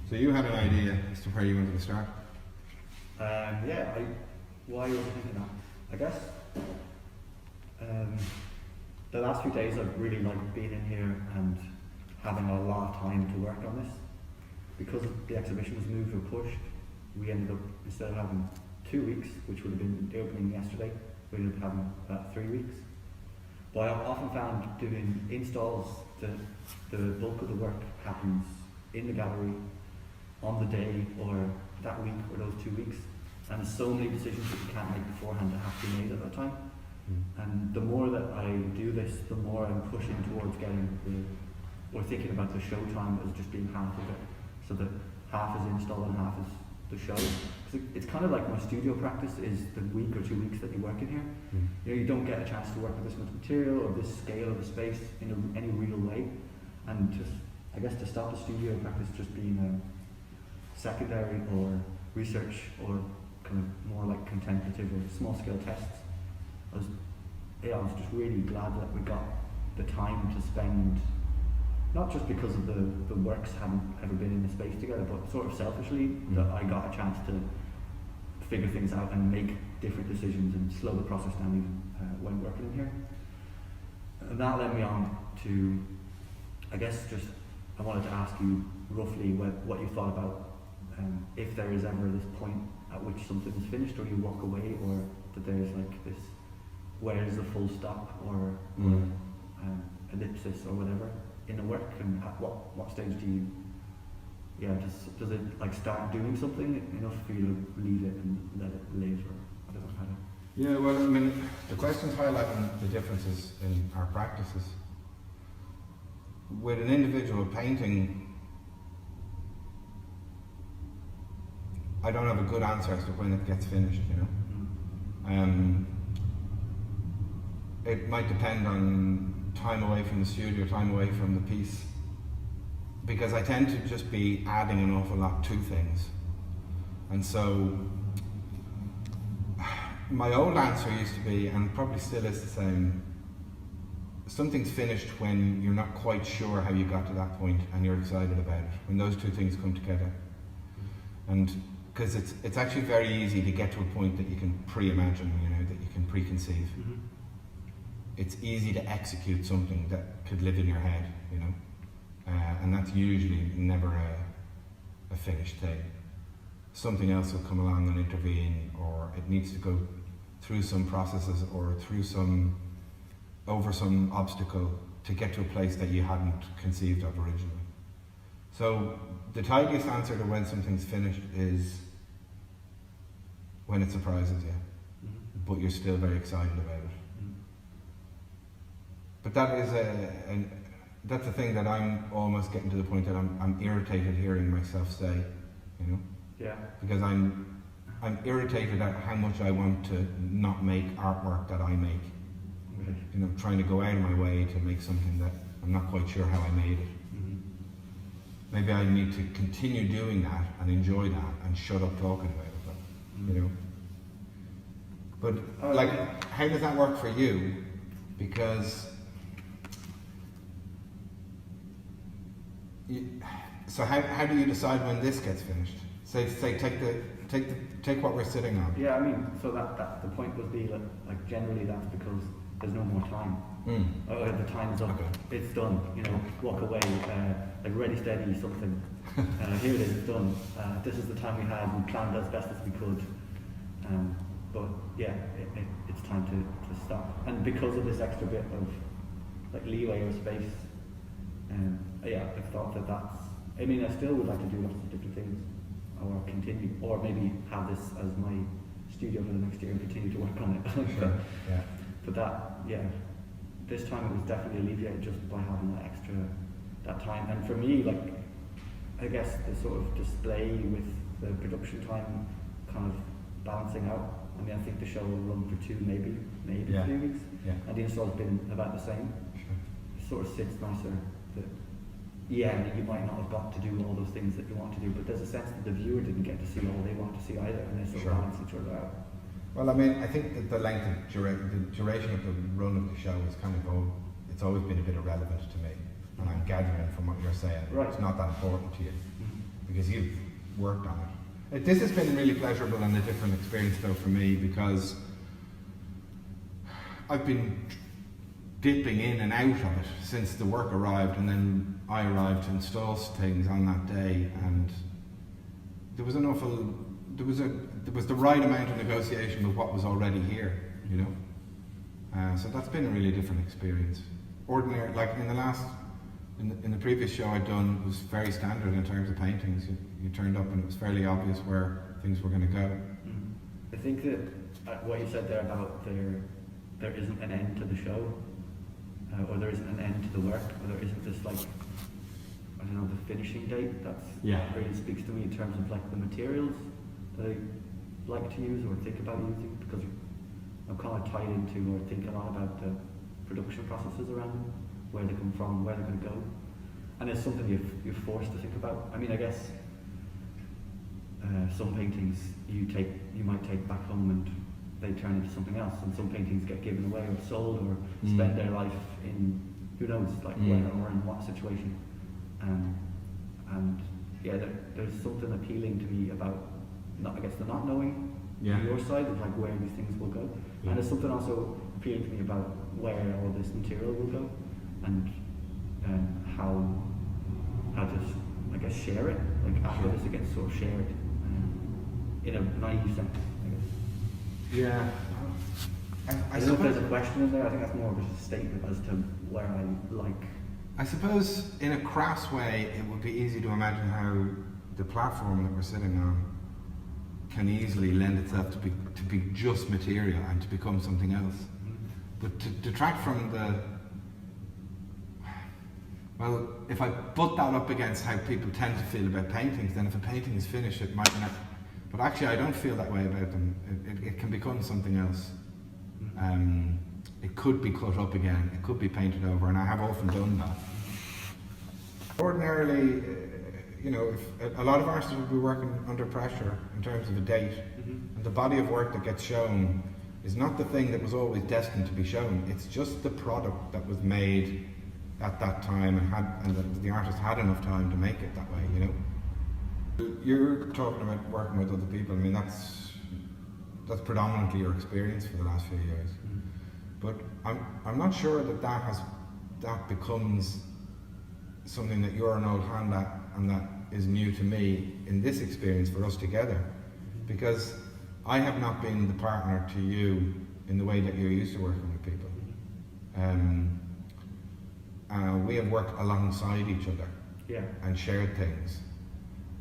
So you had an idea as to where you wanted to start? Why was I thinking that? I guess the last few days I've really liked being in here and having a lot of time to work on this. Because the exhibition was moved or pushed, we ended up, instead of having 2 weeks, which would have been the opening yesterday, we ended up having about 3 weeks. But I often found doing installs, the bulk of the work happens in the gallery on the day or that week or those 2 weeks. And there's so many decisions that you can't make beforehand that have to be made at that time. And the more that I do this, the more I'm pushing towards thinking about the show time as just being half of it. So that half is install and half is the show. Because it's kind of like my studio practice is the week or 2 weeks that you work in here. You know, you don't get a chance to work with this much material or this scale of the space in any real way. And just, I guess, to stop the studio practice just being a secondary or research or kind of more like contemplative or small scale tests. I was just really glad that we got the time to spend, not just because of the works haven't ever been in the space together, but sort of selfishly that I got a chance to figure things out and make different decisions and slow the process down even when working in here. And that led me on to, I guess, I wanted to ask you roughly what you thought about if there is ever this point at which something is finished or you walk away, or that there's like this, where is the full stop or ellipsis or whatever in the work, and at what stage do you, does it like start doing something enough for you to leave it and let it live, or I don't know how to... Yeah, well, I mean, the question's highlighting the differences in our practices. With an individual painting, I don't have a good answer as to when it gets finished, you know. It might depend on time away from the studio, time away from the piece, because I tend to just be adding an awful lot to things. And so my old answer used to be, and probably still is the same, something's finished when you're not quite sure how you got to that point and you're excited about it, when those two things come together. And because it's actually very easy to get to a point that you can pre-imagine, you know, that you can preconceive. It's easy to execute something that could live in your head, you know, and that's usually never a finished thing. Something else will come along and intervene, or it needs to go through some processes or over some obstacle to get to a place that you hadn't conceived of originally. So the tidiest answer to when something's finished is when it surprises you, but you're still very excited about it. But that is that's a thing that I'm almost getting to the point that I'm irritated hearing myself say, you know? Yeah. Because I'm irritated at how much I want to not make artwork that I make. Okay. You know, trying to go out of my way to make something that I'm not quite sure how I made it. Maybe I need to continue doing that and enjoy that and shut up talking about it, you know? But like, how does that work for you? Because so how do you decide when this gets finished? Say take what we're sitting on. Yeah, I mean, so that the point would be like generally that's because there's no more time. The time's up. Okay. It's done. You know, walk away. Like ready, steady, something. Here it is. It's done. This is the time we had. We planned as best as we could. But yeah, it's time to stop. And because of this extra bit of like leeway or space, I thought that's. I mean, I still would like to do lots of different things, or continue, or maybe have this as my studio for the next year and continue to work on it. Sure. Yeah. But this time it was definitely alleviated just by having that time. And for me, like, I guess the sort of display with the production time kind of balancing out. I mean, I think the show will run for 2, maybe 3 weeks. Yeah. And the install's been about the same. Sure. It sort of sits nicer that, that you might not have got to do all those things that you want to do, but there's a sense that the viewer didn't get to see all they want to see either, and they sort of balance each other out. Well, I mean, I think that the length of the duration of the run of the show is kind of it's always been a bit irrelevant to me, and I'm gathering from what you're saying. Right. It's not that important to you. because you've worked on it. This has been really pleasurable and a different experience though for me, because I've been dipping in and out of it since the work arrived, and then I arrived to install things on that day, and there was the right amount of negotiation with what was already here, you know. So that's been a really different experience. Ordinary, like in the previous show I'd done, was very standard in terms of paintings. You turned up and it was fairly obvious where things were going to go. I think that what you said there about there isn't an end to the show, or there isn't an end to the work, or there isn't this, like, I don't know, the finishing date. That really speaks to me in terms of like the materials that I like to use or think about using, because I'm kind of tied into or think a lot about the production processes around them, where they come from, where they're going to go, and it's something you're forced to think about. I mean, I guess some paintings you might take back home and they turn into something else, and some paintings get given away or sold or spend their life in who knows, like where or in what situation. And yeah, there's something appealing to me about the not knowing on your side of like where these things will go, and there's something also appealing to me about where all this material will go, and how to, I guess, share it. Like after this, it gets sort of shared in a naive sense, I guess. Yeah. I don't know if there's a question in there. I think that's more of a statement as to where I like. I suppose in a crass way it would be easy to imagine how the platform that we're sitting on can easily lend itself to be just material and to become something else. But to detract from well, if I put that up against how people tend to feel about paintings, then if a painting is finished it might not. But actually I don't feel that way about them. It can become something else. It could be cut up again, it could be painted over, and I have often done that. Ordinarily, you know, if a lot of artists would be working under pressure in terms of a date, and the body of work that gets shown is not the thing that was always destined to be shown. It's just the product that was made at that time, and the artist had enough time to make it that way, you know. You're talking about working with other people. I mean, that's predominantly your experience for the last few years. But I'm not sure that becomes something that you're an old hand at and that is new to me in this experience for us together, because I have not been the partner to you in the way that you're used to working with people. We have worked alongside each other and shared things,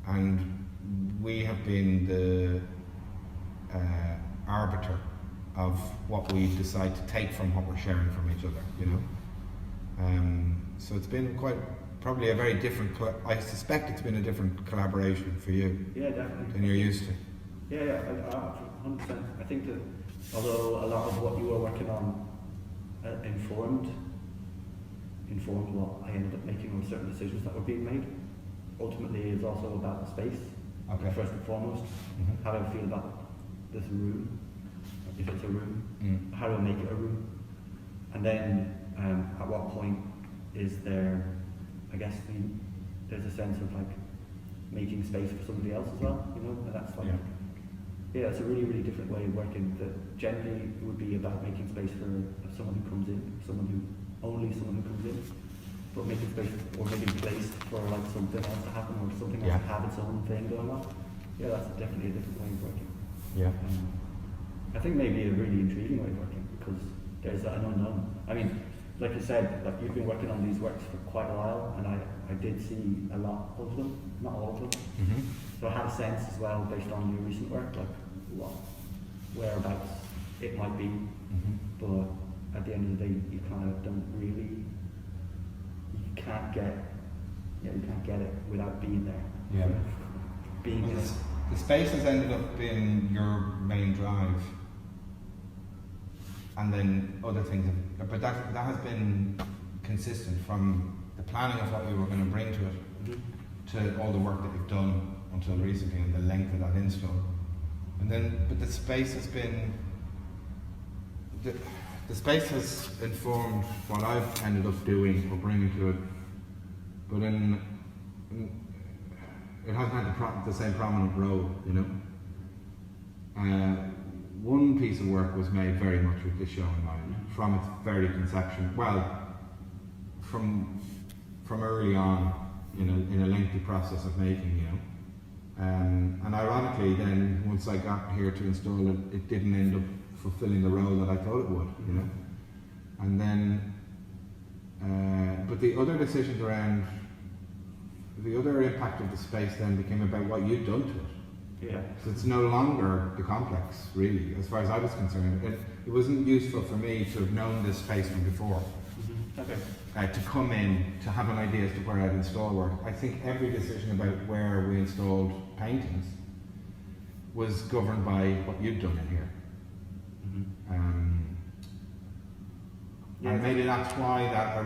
and we have been the arbiter of what we decide to take from what we're sharing from each other, you know. So it's been probably a very different. I suspect it's been a different collaboration for you. Yeah, definitely. Than you're used to. Yeah, 100%. I think that although a lot of what you were working on informed what I ended up making, or certain decisions that were being made, ultimately is also about the space. Okay. First and foremost, how do I feel about this room? If it's a room, how do I make it a room? And then at what point is there, I guess there's a sense of like making space for somebody else as well, you know? And that's like, it's a really, really different way of working that generally would be about making space for someone who comes in, only someone who comes in, but making space or making place for like something else to happen, or something else to have its own thing going on. Yeah, that's definitely a different way of working. Yeah. I think maybe a really intriguing way of working, because there's an unknown. I mean, like you said, like you've been working on these works for quite a while, and I did see a lot of them, not all of them. So I had a sense as well, based on your recent work, like whereabouts it might be. But at the end of the day, you kind of don't really, you can't get it without being there. Yeah. Being in it. The space has ended up being your main drive, and then other things. But that has been consistent from the planning of what you were going to bring to it, to all the work that you've done until recently, and the length of that install. And then, but the space has been. The space has informed what I've ended up doing or bringing to it, but in it hasn't had the same prominent role, you know. One piece of work was made very much with this show in mind, from its very conception. Well, from early on, in a lengthy process of making, and ironically, then once I got here to install it, it didn't end up fulfilling the role that I thought it would, And then, but the other decisions around, the other impact of the space then became about what you'd done to it. Yeah. So it's no longer the complex, really, as far as I was concerned. It wasn't useful for me to have known this space from before. Okay. To come in, to have an idea as to where I'd install work. I think every decision about where we installed paintings was governed by what you'd done in here. And maybe that's why that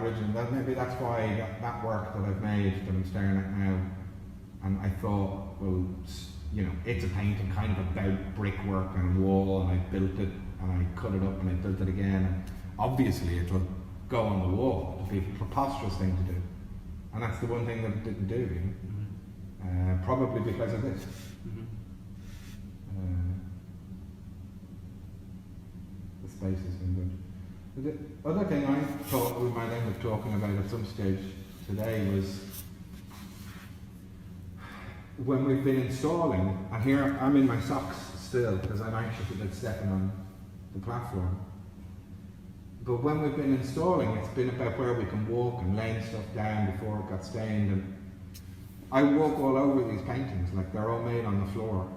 work that I've made, that I'm staring at now, and I thought, well, it's a painting kind of about brickwork and wall, and I built it, and I cut it up, and I built it again, and obviously it will go on the wall. It'll be a preposterous thing to do, and that's the one thing that it didn't do, probably because of this. The space has been good. The other thing I thought we might end up talking about at some stage today was when we've been installing, and here I'm in my socks still because I'm anxious about stepping on the platform. But when we've been installing, it's been about where we can walk and laying stuff down before it got stained. And I walk all over these paintings, like they're all made on the floor.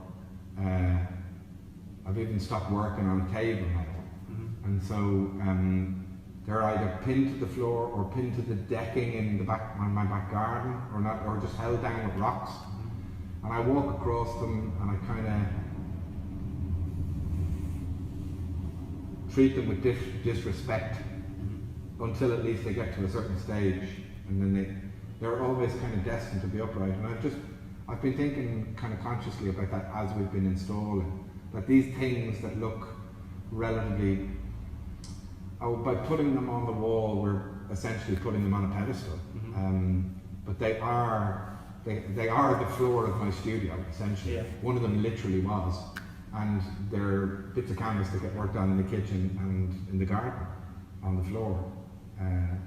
I've even stopped working on a table now. And so they're either pinned to the floor or pinned to the decking in the back on my back garden, or just held down with rocks. And I walk across them and I kind of treat them with disrespect until at least they get to a certain stage, and then they're always kind of destined to be upright. And I've been thinking kind of consciously about that as we've been installing, that these things that look relatively, by putting them on the wall, we're essentially putting them on a pedestal. But they are the floor of my studio, essentially. Yeah. One of them literally was. And they're bits of canvas that get worked on in the kitchen and in the garden, on the floor. And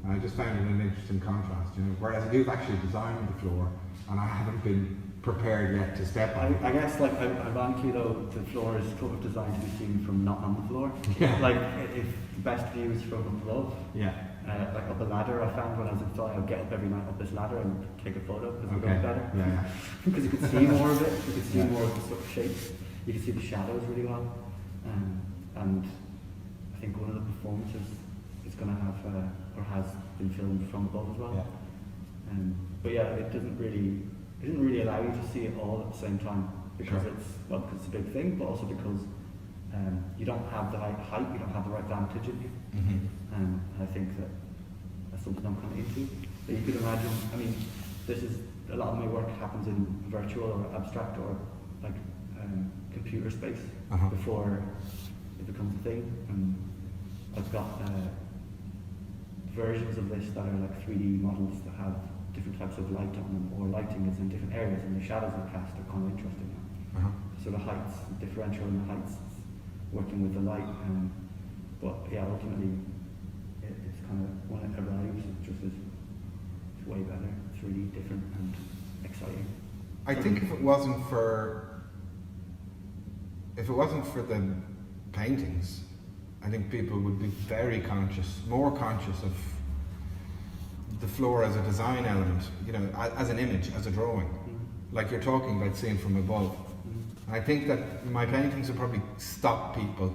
I just found it an interesting contrast, whereas you've actually designed the floor, and I haven't been prepared yet to step on it. I guess, ironically though, the floor is sort of designed to be seen from not on the floor. Yeah. If the best view is from above. Yeah. Up a ladder, I found when I was installing, I'd get up every night up this ladder and take a photo because it goes better. Yeah. Because you could see more of it, you could see more of the sort of shapes, you could see the shadows really well. And I think one of the performances is going to have, or has been filmed from above as well. Yeah. But yeah, it doesn't really allow you to see it all at the same time, because because it's a big thing, but also because you don't have the right height, you don't have the right vantage in you. And I think that's something I'm kind of into. But you could imagine, this is, a lot of my work happens in virtual or abstract or computer space before it becomes a thing. And I've got versions of this that are like 3D models that have different types of light on them, or lighting is in different areas, and the shadows are cast are kind of interesting. Sort of heights, differential in the heights, working with the light. But yeah, ultimately, it's kind of, when it arrives, it just is, it's way better. It's really different and exciting. I think if it wasn't for the paintings, I think people would be very conscious, more conscious of the floor as a design element, as an image, as a drawing. Like you're talking about seeing from above. And I think that my paintings will probably stop people.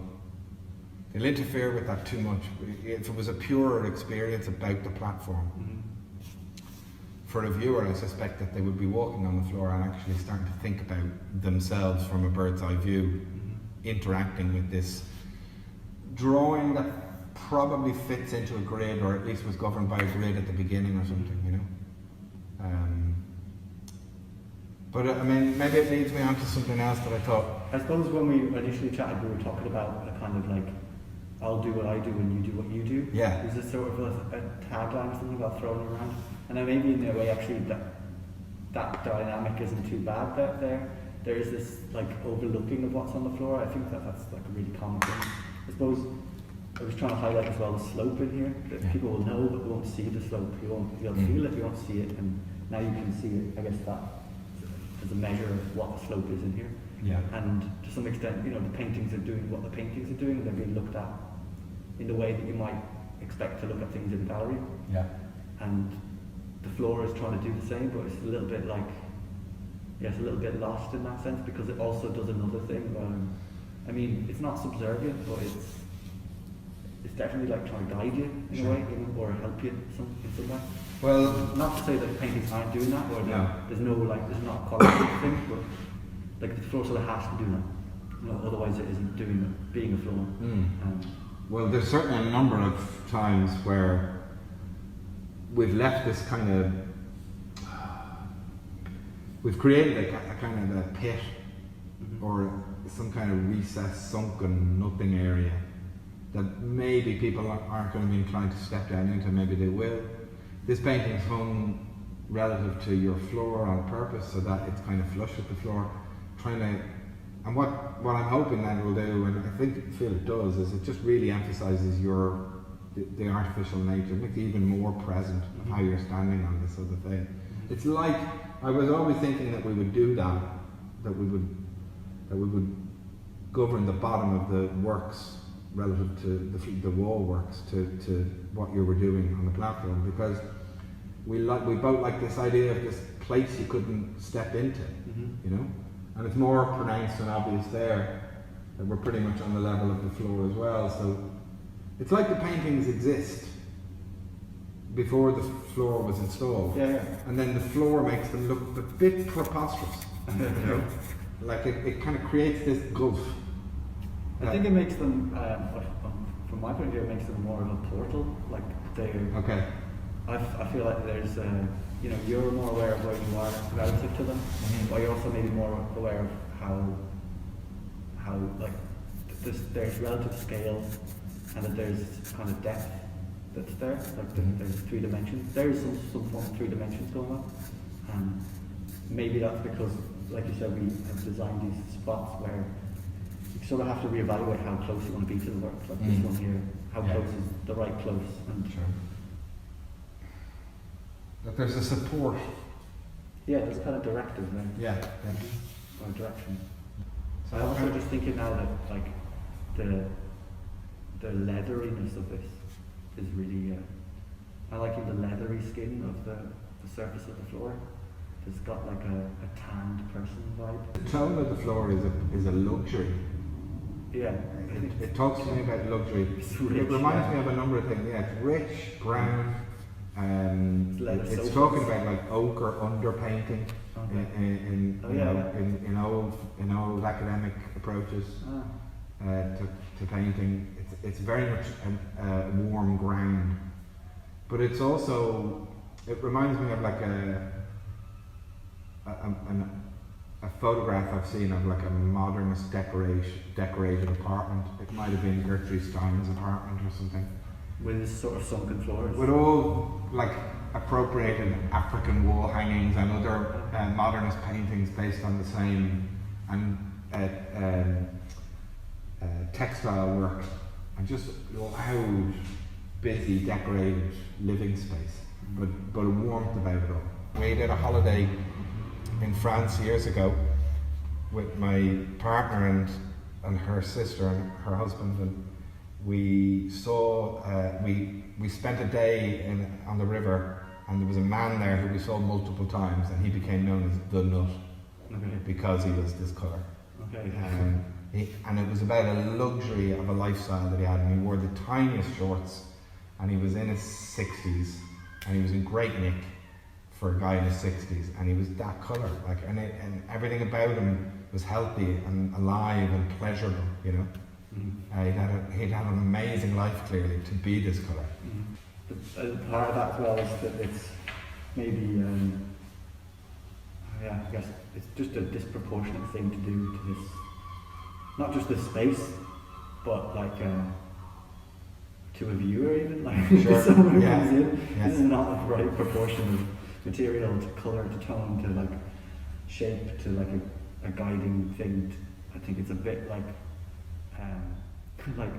They'll interfere with that too much. If it was a purer experience about the platform, for a viewer, I suspect that they would be walking on the floor and actually starting to think about themselves from a bird's eye view, interacting with this drawing that probably fits into a grid, or at least was governed by a grid at the beginning or something, But maybe it leads me on to something else that I thought. I suppose when we initially chatted, we were talking about a kind of like, I'll do what I do and you do what you do. Yeah. Is this sort of a tagline or something about throwing it around? And then maybe in a way, actually, that that dynamic isn't too bad there. There is this like overlooking of what's on the floor. I think that's like a really common thing. I suppose I was trying to highlight as well the slope in here, that people will know but won't see the slope. You'll feel it, you won't see it, and now you can see it. I guess that is a measure of what the slope is in here. Yeah. And to some extent, the paintings are doing what the paintings are doing. They're being looked at in the way that you might expect to look at things in a gallery. Yeah. And the floor is trying to do the same, but it's a little bit like, it's a little bit lost in that sense, because it also does another thing. I mean, it's not subservient, but it's definitely like trying to guide you in a way, or help you in some way. Well, not to say that paintings aren't doing that, or no. there's not a qualitative thing, but like the floor sort of has to do that. Otherwise it isn't being a floor. Well, there's certainly a number of times where we've left this kind of, we've created a kind of a pit or some kind of recessed, sunken, nothing area that maybe people aren't going to be inclined to step down into, maybe they will. This painting's hung relative to your floor on purpose so that it's kind of flush with the floor, and what I'm hoping that it will do, and I feel it does, is it just really emphasises the artificial nature, makes it even more present of how you're standing on this other thing. It's like, I was always thinking that we would do that we would govern the bottom of the works relative to the wall works to what you were doing on the platform, because we both like this idea of this place you couldn't step into, and it's more pronounced and obvious there that we're pretty much on the level of the floor as well. So it's like the paintings exist before the floor was installed, and then the floor makes them look a bit preposterous. Like it kind of creates this gulf. I think it makes them, from my point of view, it makes them more of a portal. Like they're. Okay. I feel like there's, you're more aware of where you are relative to them, but you're also maybe more aware of how like there's relative scale, and that there's kind of depth that's there. Like there's 3 dimensions. There is some form of 3 dimensions going on, and maybe that's because, like you said, we have designed these spots where you sort of have to reevaluate how close you want to be to the work. Like this one here, how close is the right close, and that there's a support. Yeah, there's kind of directive there. Yeah. Or direction. So I'm also just thinking now that like the leatheriness of this is really. I like the leathery skin of the surface of the floor. It's got like a tanned person vibe. The tone of the floor is a luxury. Yeah. It talks to me about luxury. It reminds me of a number of things. Yeah, it's rich, brown. It's talking about like ochre underpainting in old academic approaches to painting. It's very much a warm ground, but it's also, it reminds me of like a photograph I've seen of like a modernist decorated apartment. It might have been Gertrude Stein's apartment or something. With this sort of sunken floors. With all like appropriated African wall hangings and other modernist paintings based on the same and textile work, and just loud, busy, decorated living space, but a warmth about it all. We did a holiday in France years ago with my partner and her sister and her husband, and we saw, we spent a day on the river, and there was a man there who we saw multiple times, and he became known as the Nut because he was this colour. And it was about a luxury of a lifestyle that he had, and he wore the tiniest shorts, and he was in his 60s, and he was in great nick for a guy in his 60s, and he was that colour, and everything about him was healthy and alive and pleasurable, He'd had an amazing life, clearly, to be this colour. But part of that as well is that it's maybe, I guess it's just a disproportionate thing to do to this, not just this space, but like to a viewer even. Like someone who comes in, this is not the right proportion of material to colour to tone to like shape to like a guiding thing. I think it's a bit like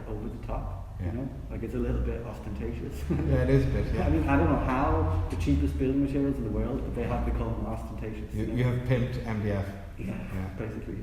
over the top, Yeah. you know, like it's a little bit ostentatious. Yeah, it is a bit. Yeah. I mean, I don't know how the cheapest building materials in the world, but they have become ostentatious. You have pimped MDF. Yeah, Yeah. basically.